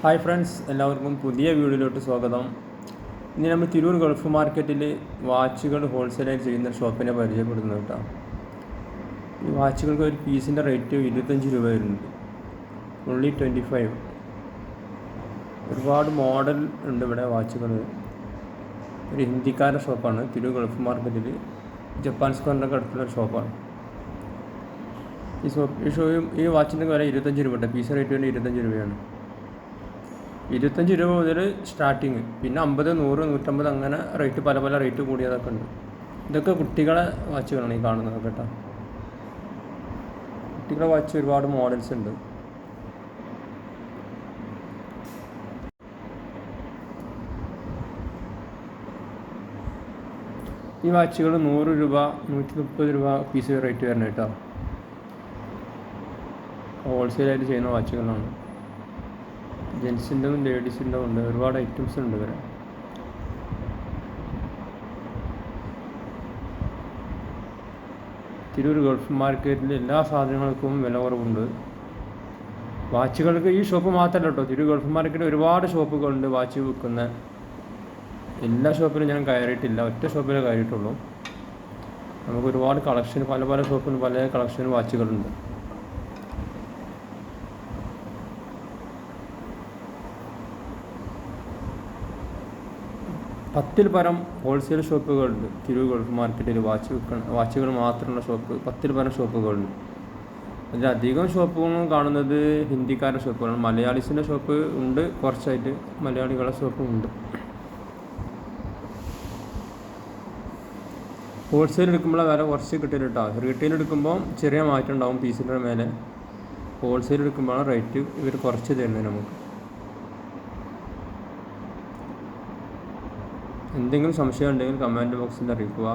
Hi friends, എല്ലാവർക്കും പുതിയ വീഡിയോയിലോട്ട് സ്വാഗതം. ഇനി നമ്മൾ തിരൂർ ഗൾഫ് മാർക്കറ്റിൽ വാച്ചുകൾ ഹോൾസെയിലായി ചെയ്യുന്ന ഷോപ്പിനെ പരിചയപ്പെടുന്നു കേട്ടോ. ഈ വാച്ചുകൾക്ക് ഒരു പീസിൻ്റെ റേറ്റ് 25 രൂപ വരുന്നുണ്ട്. ഓൺലി 25. ഒരുപാട് മോഡൽ ഉണ്ട് ഇവിടെ വാച്ചുകൾ. ഒരു ഹിന്ദിക്കാരുടെ ഷോപ്പാണ് തിരൂർ ഗൾഫ് മാർക്കറ്റിൽ. ജപ്പാൻ സ്ക്വയറിൻ്റെ അടുത്തുള്ള ഷോപ്പാണ്. ഈ വാച്ചിൻ്റെ വില 25 രൂപ. പീസ് റേറ്റ് വേണ്ടി 25 രൂപയാണ്. 25 രൂപ മുതൽ സ്റ്റാർട്ടിങ്, പിന്നെ 50, 100, 150 അങ്ങനെ റേറ്റ് പല പല റേറ്റ് കൂടിയതൊക്കെ ഉണ്ട്. ഇതൊക്കെ കുട്ടികളെ വാച്ചുകളാണ് ഈ കാണുന്നത് കേട്ടോ. കുട്ടികളെ വാച്ച് ഒരുപാട് മോഡൽസ് ഉണ്ട്. ഈ വാച്ചുകൾ 100 രൂപ, 130 രൂപ പീസ് റേറ്റ് വരുന്നത് കേട്ടോ. ഹോൾസെയിലായിട്ട് ചെയ്യുന്ന വാച്ചുകളാണ്. ജെൻസിൻ്റെ ലേഡീസിൻ്റെ ഉണ്ട്, ഒരുപാട് ഐറ്റംസ് ഉണ്ട് ഇവരെ. തിരൂർ ഗൾഫ് മാർക്കറ്റിൽ എല്ലാ സാധനങ്ങൾക്കും വില കുറവുണ്ട്. വാച്ചുകൾക്ക് ഈ ഷോപ്പ് മാത്രമല്ല കേട്ടോ, തിരൂർ ഗൾഫ് മാർക്കറ്റിൽ ഒരുപാട് ഷോപ്പുകളുണ്ട് വാച്ച് വിൽക്കുന്ന. എല്ലാ ഷോപ്പിലും ഞാൻ കയറിയിട്ടില്ല, ഒറ്റ ഷോപ്പിലേ കയറിയിട്ടുള്ളൂ. നമുക്ക് ഒരുപാട് കളക്ഷൻ, പല പല ഷോപ്പിലും പല കളക്ഷൻ വാച്ചുകളുണ്ട്. പത്തിൽ പരം ഹോൾസെയിൽ ഷോപ്പുകളുണ്ട് തിരൂർ ഗൾഫ് മാർക്കറ്റിൽ. വാച്ചുകൾ മാത്രമുള്ള ഷോപ്പ് 10 പരം ഷോപ്പുകളുണ്ട്. അതിലധികം ഷോപ്പുകളും കാണുന്നത് ഹിന്ദിക്കാരുടെ ഷോപ്പുകളാണ്. മലയാളീസിൻ്റെ ഷോപ്പ് ഉണ്ട്, കുറച്ചായിട്ട് മലയാളികളുടെ ഷോപ്പും ഉണ്ട്. ഹോൾസെയിൽ എടുക്കുമ്പോൾ വില കുറച്ച് കിട്ടില്ല കേട്ടോ. റീറ്റെയിൽ എടുക്കുമ്പോൾ ചെറിയ മാറ്റം ഉണ്ടാവും പീസിൻ്റെ മേലെ. ഹോൾസെയിൽ എടുക്കുമ്പോഴാണ് റേറ്റ് ഇവർ കുറച്ച് തരുന്നത് നമുക്ക്. എന്തെങ്കിലും സംശയം ഉണ്ടെങ്കിൽ കമൻറ്റ് ബോക്സിൽ അറിയിക്കുക.